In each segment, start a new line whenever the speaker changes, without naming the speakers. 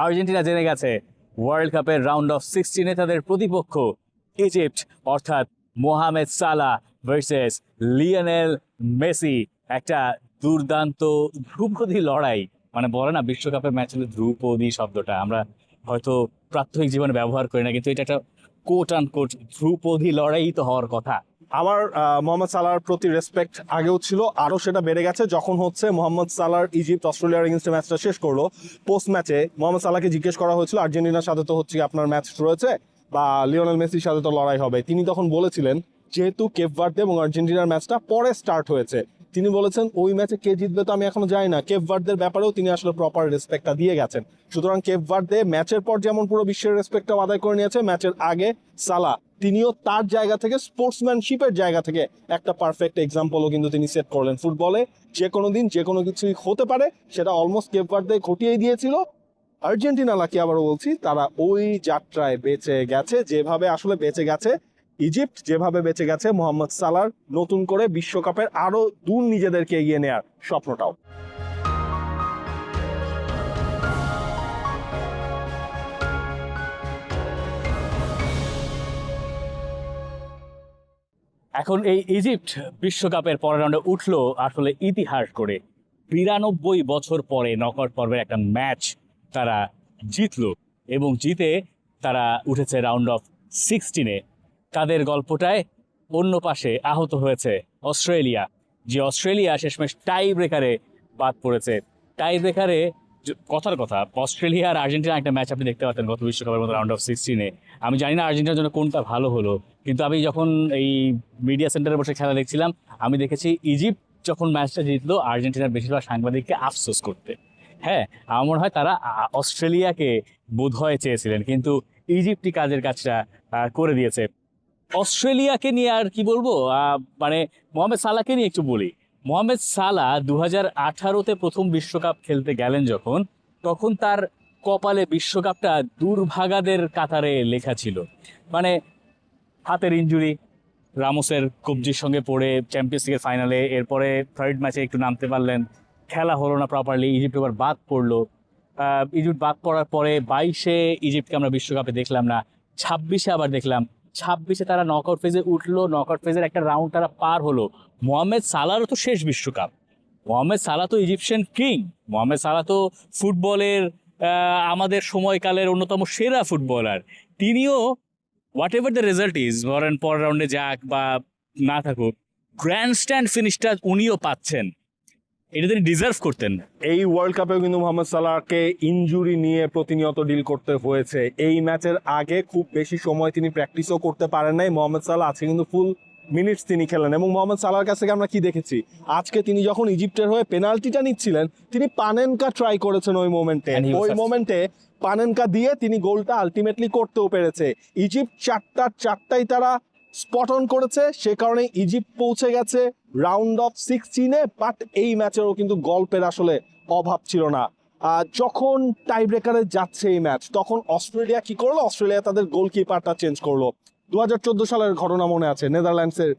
Argentina জেনে গেছে world কাপের রাউন্ড অফ 16-এ তাদের প্রতিপক্ষ ইজিপ্ট, অর্থাৎ Mohamed Salah versus Lionel Messi. একটা দুর্দান্ত ধ্রুপদী লড়াই, মানে বলে না বিশ্বকাপের ম্যাচ হলে ধ্রুপদী শব্দটা আমরা হয়তো প্রাত্যহিক জীবনে ব্যবহার করি না, কিন্তু এটা একটা কোট আন কোট ধ্রুপদী লড়াই তো হওয়ার কথা।
আমার মোহাম্মদ সালাহর প্রতি রেসপেক্ট আগেও ছিল, আরও সেটা বেড়ে গেছে যখন হচ্ছে মোহাম্মদ সালাহর ইজিপ্ট অস্ট্রেলিয়ার এগেনস্টে ম্যাচটা শেষ করলো। পোস্ট ম্যাচে মোহাম্মদ সালাহকে জিজ্ঞেস করা হয়েছিল আর্জেন্টিনার সাথে তো হচ্ছে আপনার ম্যাচ রয়েছে বা লিওনেল মেসির সাথে তো লড়াই হবে। তিনি তখন বলেছিলেন যেহেতু কেপ ভার্দে এবং আর্জেন্টিনার ম্যাচটা পরে স্টার্ট হয়েছে, তিনি বলেছেন ওই ম্যাচে কে জিতবে তো আমি এখনো জানি না। কেপ ভার্দের ব্যাপারেও তিনি আসলে প্রপার রেসপেক্টটা দিয়ে গেছেন। সুতরাং কেপ ভার্দে ম্যাচের পর যেমন পুরো বিশ্বের রেসপেক্টটা আদায় করে নিয়েছে, ম্যাচের আগে সালাহ তিনিও তার জায়গা থেকে স্পোর্টসম্যানশিপের জায়গা থেকে একটা পারফেক্ট এক্সাম্পলও কিন্তু তিনি সেট করলেন। ফুটবলে যে কোনো দিন যে কোনো কিছুই হতে পারে, সেটা অলমোস্ট কেপ ভার্দে ঘটিয়েই দিয়েছিল। আর্জেন্টিনা লাকি আবারও বলছি, তারা ওই যাত্রায় বেঁচে গেছে যেভাবে আসলে বেঁচে গেছে ইজিপ্ট, যেভাবে বেঁচে গেছে মোহাম্মদ সালাহর নতুন করে বিশ্বকাপের আরো দূর নিজেদেরকে এগিয়ে নেওয়ার স্বপ্নটাও।
এখন এই ইজিপ্ট বিশ্বকাপের পরের রাউন্ডে উঠলো আসলে ইতিহাস করে। 92 বছর পরে নকআউট পর্বের একটা ম্যাচ তারা জিতলো এবং জিতে তারা উঠেছে রাউন্ড অফ 16-এ। তাদের গল্পটায় অন্য পাশে আহত হয়েছে অস্ট্রেলিয়া, যে অস্ট্রেলিয়া শেষমেশ টাই ব্রেকারে বাদ পড়েছে। টাই ব্রেকারে কথার কথা, অস্ট্রেলিয়া আর আর্জেন্টিনা একটা ম্যাচ আপনি দেখতে পাচ্ছেন গত বিশ্বকাপের মতো রাউন্ড অফ 16-এ। আমি জানি না আর্জেন্টিনার জন্য কোনটা ভালো হলো, কিন্তু আমি যখন এই মিডিয়া সেন্টারে বসে খেলা দেখছিলাম, আমি দেখেছি ইজিপ্ট যখন ম্যাচটা জিতলো আর্জেন্টিনার বেশিরভাগ সাংবাদিককে আফসোস করতে। হ্যাঁ, আমার মনে হয় তারা অস্ট্রেলিয়াকে বোধহয় চেয়েছিলেন, কিন্তু ইজিপ্টই কাজের কাজটা করে দিয়েছে। অস্ট্রেলিয়াকে নিয়ে আর কি বলবো, মানে মোহাম্মদ সালাহকে নিয়ে একটু বলি। মোহাম্মদ সালাহ 2018-তে প্রথম বিশ্বকাপ খেলতে গেলেন যখন, তখন তার কপালে বিশ্বকাপটা দুর্ভাগাদের কাতারে লেখা ছিল। মানে হাতের ইনজুরি, রামোসের কবজির সঙ্গে পড়ে চ্যাম্পিয়ন্স লিগের ফাইনালে, এরপরে থার্ড ম্যাচে একটু নামতে পারলেন, খেলা হলো না প্রপারলি, ইজিপ্ট এবার বাদ পড়লো। ইজিপ্ট বাদ পড়ার পরে 22-এ ইজিপ্টকে আমরা বিশ্বকাপে দেখলাম না, 26-এ আবার দেখলাম। 26-এ তারা নকআউট ফেজে উঠলো, নকআউট ফেজের একটা রাউন্ড তারা পার হলো। মোহাম্মদ সালাহরও তো শেষ বিশ্বকাপ, মোহাম্মদ সালাহ তো ইজিপশিয়ান কিং, মোহাম্মদ সালাহ তো ফুটবলের আমাদের সময়কালের অন্যতম সেরা ফুটবলার। তিনিও what ever the result is, ধরেন পরের রাউন্ডে যাক বা না থাকুক, গ্র্যান্ড স্ট্যান্ড ফিনিশটা উনিও পাচ্ছেন, এটা তিনি ডিজার্ভ করতেন।
এই ওয়ার্ল্ড কাপেও কিন্তু মোহাম্মদ সালাহকে ইনজুরি নিয়ে প্রতিনিয়ত ডিল করতে হয়েছে। এই ম্যাচের আগে খুব বেশি সময় তিনি প্র্যাকটিসও করতে পারেন নাই। মোহাম্মদ সালাহ আজকে কিন্তু ফুল মিনিটস তিনি খেলেন, এবং মোহাম্মদ সালাহর কাছ থেকে আমরা কি দেখেছি আজকে, তিনি যখন ইজিপ্টের হয়ে পেনাল্টিটা নিচ্ছিলেন, তিনি পানেনকা ট্রাই করেছেন ওই মোমেন্টে পানেনকা দিয়ে তিনি গোলটা আলটিমেটলি করতেও পেরেছে। ইজিপ্ট চারটাই তারা স্পট অন করেছে, সে কারণে ইজিপ্ট পৌঁছে গেছে রাউন্ড অফ 16-এ। বাট এই ম্যাচেরও কিন্তু গল্পের আসলে অভাব ছিল না। যখন টাই ব্রেকারে যাচ্ছে এই ম্যাচ, তখন অস্ট্রেলিয়া কি করলো, অস্ট্রেলিয়া তাদের গোলকিপারটা চেঞ্জ করলো। 2014 সালের ঘটনা মনে আছে, নেদারল্যান্ডসের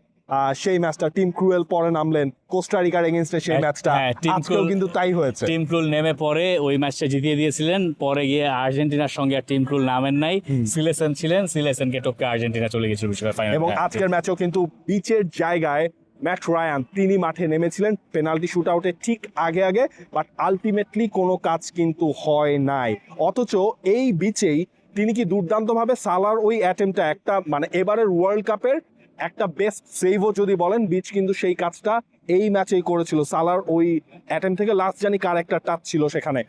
সেই ম্যাচটা টিম ক্রুয়েল পরে নামলেন কোস্টারিকার এগেইনস্টে, সেই ম্যাচটা আজকেও কিন্তু তাই হয়েছে।
টিম ক্রুয়েল নেমে পরে ওই ম্যাচটা জিতিয়ে দিয়েছিলেন, পরে গিয়ে আর্জেন্টিনার সঙ্গে আর টিম ক্রুয়েল নামেন নাই, সিলেসন ছিলেন, সিলেসনকে টপকে আর্জেন্টিনা চলে গেছিল বিশ্বকাপ ফাইনালে।
এবং আজকের ম্যাচেও কিন্তু পিচের জায়গায় ম্যাট রায়ান তিনি মাঠে নেমেছিলেন পেনাল্টি শুট আউটে ঠিক আগে, বাট আলটিমেটলি কোনো কাজ কিন্তু হয় নাই। অথচ এই বিচেই তিনি কি দুর্দান্তভাবে সালার ওই অ্যাটেম্পটা, একটা মানে এবারের ওয়ার্ল্ড কাপের একটা বেস্ট সেভও যদি বলেন, বিচ কিন্তু সেই কাজটা এই ম্যাচেই করেছিল। সালার ওই অ্যাটেম্প থেকে লাস্ট জানি কার একটা টাচ ছিল সেখানে,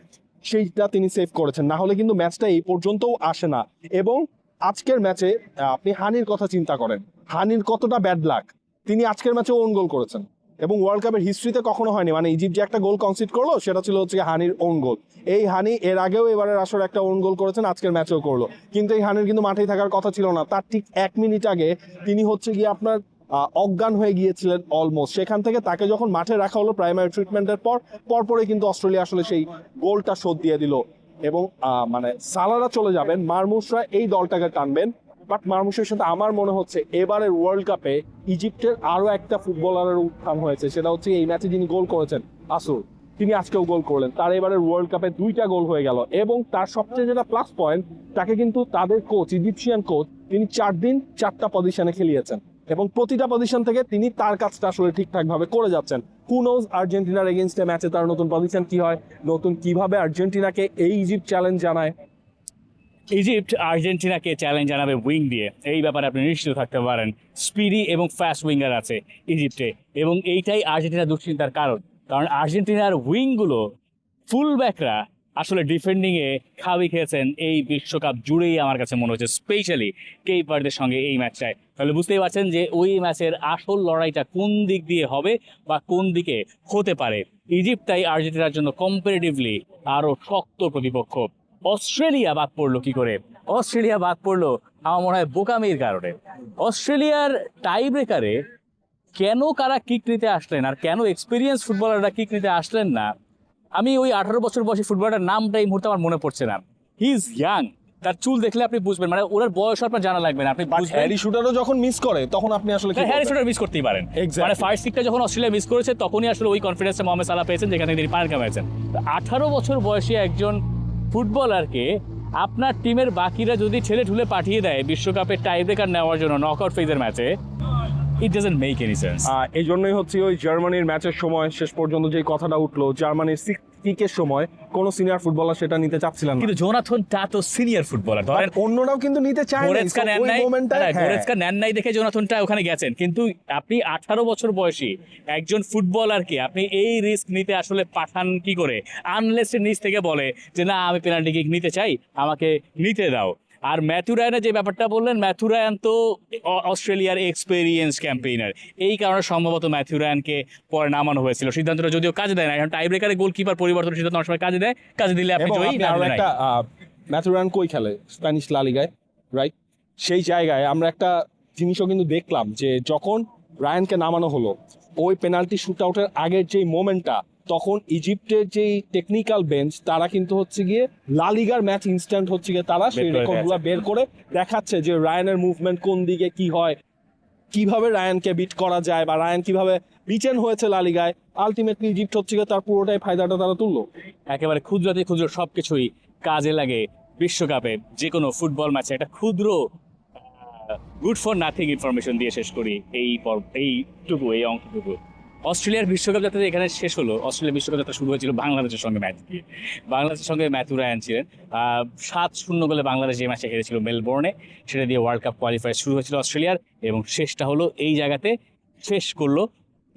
সেইটা তিনি সেভ করেছেন, না হলে কিন্তু ম্যাচটা এই পর্যন্তও আসে না। এবং আজকের ম্যাচে আপনি হানির কথা চিন্তা করেন, হানির কতটা ব্যাড লাক, তিনি আজকের ম্যাচে ওন গোল করেছেন এবং ওয়ার্ল্ড কাপের হিস্ট্রিতে কখনো হয়নি। মানে ইজিপ্ট যে একটা গোল কনসিড করলো, সেটা ছিল হচ্ছে হানির ওন গোল। এই হানি এর আগেও এবারের আসলে একটা ওন গোল করেছেন, আজকের ম্যাচেও করলো, কিন্তু এই হানির কিন্তু মাঠেই থাকার কথা ছিল না। তার ঠিক 1 মিনিট আগে তিনি হচ্ছে গিয়ে আপনার অজ্ঞান হয়ে গিয়েছিলেন অলমোস্ট। সেখান থেকে তাকে যখন মাঠে রাখা হলো প্রাইমারি ট্রিটমেন্টের পরপরে কিন্তু অস্ট্রেলিয়া আসলে সেই গোলটা শোধ দিয়ে দিল। এবং মানে সালারা চলে যাবেন, মারমুশরা এই দলটাকে টানবেন। বাট মারমুশের সাথে আমার মনে হচ্ছে এবারের ওয়ার্ল্ড কাপে ইজিপ্টের আরো একটা ফুটবলারের উত্থান হয়েছে, সেটা হচ্ছে এই ম্যাচে যিনি গোল করেছেন আসুর। তিনি আজকেও গোল করলেন, তার এবারের ওয়ার্ল্ড কাপে 2টা গোল হয়ে গেল। এবং তার সবচেয়ে যেটা প্লাস পয়েন্ট, তাকে কিন্তু তাদের কোচ, ইজিপশিয়ান কোচ, তিনি 4 দিন 4টা পজিশনে খেলিয়েছেন এবং প্রতিটা পজিশন থেকে তিনি তার কাজটা আসলে ঠিকঠাক ভাবে করে যাচ্ছেন। হু নোজ আর্জেন্টিনার এগেইনস্টে ম্যাচে তার নতুন পজিশন কি হয়, নতুন কিভাবে আর্জেন্টিনাকে এই ইজিপ্ট চ্যালেঞ্জ জানায়।
ইজিপ্ট আর্জেন্টিনাকে চ্যালেঞ্জ জানাবে উইং দিয়ে, এই ব্যাপারে আপনি নিশ্চিত থাকতে পারেন। স্পিডি এবং ফাস্ট উইঙ্গার আছে ইজিপ্টে, এবং এইটাই আর্জেন্টিনা দুশ্চিন্তার কারণ। কারণ আর্জেন্টিনার উইংগুলো, ফুল ব্যাকরা আসলে ডিফেন্ডিংয়ে খাবি খেয়েছেন এই বিশ্বকাপ জুড়েই আমার কাছে মনে হচ্ছে, স্পেশালি কেইপারদের সঙ্গে এই ম্যাচটায়। তাহলে বুঝতেই পারছেন যে ওই ম্যাচের আসল লড়াইটা কোন দিক দিয়ে হবে বা কোন দিকে হতে পারে। ইজিপ্ট তাই আর্জেন্টিনার জন্য কম্পারেটিভলি আরও শক্ত প্রতিপক্ষ। অস্ট্রেলিয়া বাদ পড়লো কি করে? অস্ট্রেলিয়া বাদ পড়লো আমার মনে হয় বোকামির কারণে। অস্ট্রেলিয়ার টাই ব্রেকারে কেন কারা কিক নিতে আসলেন আর কেন এক্সপিরিয়েন্স ফুটবলাররা কিক নিতে আসলেন না, আমি ওই 18 বছর বয়সী ফুটবলারটার নামটা এই মুহূর্তে আমার মনে পড়ছে না। হি ইজ ইয়াং, তার চুল দেখলে আপনি বুঝবেন, মানে ওনার বয়স আপনার জানা লাগবে না, আপনি বুঝবেন।
হ্যারি শুটারও যখন মিস করে তখন আপনি আসলে কি
হ্যারি
বলবেন?
শুটার মিস করতেই পারেন।
Exactly.
মানে ফার্স্ট কিকটা যখন অস্ট্রেলিয়া মিস করেছে তখনই আসলে ওই কনফিডেন্সটা মোহাম্মদ সালাহ পেয়েছেন, যেখানে তিনি পায়ের কামাইছেন। 18 বছর বয়সী একজন ফুটবলারকে আপনার টিমের বাকিরা যদি ঠেলে ঠুলে পাঠিয়ে দেয় বিশ্বকাপে টাই ব্রেকার নেওয়ার জন্য নকআউট ফেজের ম্যাচে, it doesn't make any sense.
এই জন্যই হচ্ছে ওই জার্মানির ম্যাচের সময় শেষ পর্যন্ত যে কথাটা উঠলো, জার্মানির কিকের সময় কোনো সিনিয়র ফুটবলার সেটা নিতে চাচ্ছিলেন না,
কিন্তু জোনাথন টা তো সিনিয়র ফুটবলার, ধরেন
অন্যরাও কিন্তু নিতে চায় না।
গোরেৎকা নেন নাই, গোরেৎকা নেন নাই দেখে জোনাথনটা ওখানে গেছেন, কিন্তু আপনি 18 বছর বয়সী একজন ফুটবলারকে আপনি এই রিস্ক নিতে আসলে পাঠান কি করে? আনলেস নিজ থেকে বলে যে না আমি পেনাল্টি কিক নিতে চাই, আমাকে নিতে দাও। আর ম্যাথু রায়ানের যে ব্যাপারটা বললেন, ম্যাথু রায়ান তো অস্ট্রেলিয়ার এক্সপেরিয়েন্স ক্যাম্পেইনার, এই কারণে সম্ভবত ম্যাথু রায়ানকে পরে নামানো হয়েছিল। সিদ্ধান্তটা যদিও কাজে দেয় না, এখন টাই ব্রেকারে গোলকিপার পরিবর্তন সিদ্ধান্ত অনেক সময় কাজে দেয়, কাজে দিলে আপনি জয়ী, না দিলে নাই।
ম্যাথুরান কই খেলে? স্প্যানিশ লা লিগায়, রাইট? সেই জায়গায় আমরা একটা জিনিসও কিন্তু দেখলাম যে যখন রায়ানকে নামানো হলো, ওই পেনাল্টি শুট আউটের আগের যেই মোমেন্টটা, তখন ইজিপ্টের যেই টেকনিক্যাল বেঞ্চ তারা কিন্তু হচ্ছে গিয়ে লা লিগার ম্যাচ ইনস্ট্যান্ট হচ্ছে গিয়ে তারা সেই রেকর্ডগুলো বের করে দেখাচ্ছে যে রায়ানের মুভমেন্ট কোন দিকে কি হয়, কিভাবে রায়ানকে বিট করা যায় বা রায়ান কিভাবে বিচেন হয়েছে লা লিগায়। আলটিমেটলি ইজিপ্ট হচ্ছে গিয়ে তার পুরোটাই ফায়দাটা তারা তুললো।
একেবারে ক্ষুদ্রাতি ক্ষুদ্র সবকিছুই কাজে লাগে বিশ্বকাপে। যে কোনো ফুটবল ম্যাচে একটা ক্ষুদ্র গুড ফর নাথিং ইনফরমেশন দিয়ে শেষ করি এই অঙ্কটুকু। অস্ট্রেলিয়ার বিশ্বকাপ যাত্রা এখানে শেষ হলো। অস্ট্রেলিয়ার বিশ্বকাপ যাত্রা শুরু হয়েছিল বাংলাদেশের সঙ্গে ম্যাচ দিয়ে। বাংলাদেশের সঙ্গে ম্যাথু রায়ান ছিলেন। 7-0 গোলে বাংলাদেশ যে ম্যাচে হেরেছিল মেলবোর্নে, সেটা দিয়ে ওয়ার্ল্ড কাপ কোয়ালিফাই শুরু হয়েছিল অস্ট্রেলিয়ার, এবং শেষটা হলো এই জায়গাতে, শেষ করলো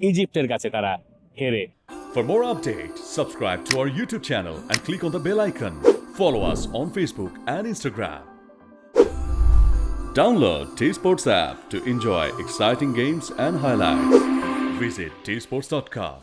ইজিপ্টের কাছে তারা হেরে।
For more updates, subscribe to our YouTube channel and click on the bell icon. Follow us on Facebook and Instagram. Download T-Sports app to enjoy exciting games and highlights. Visit tsports.com.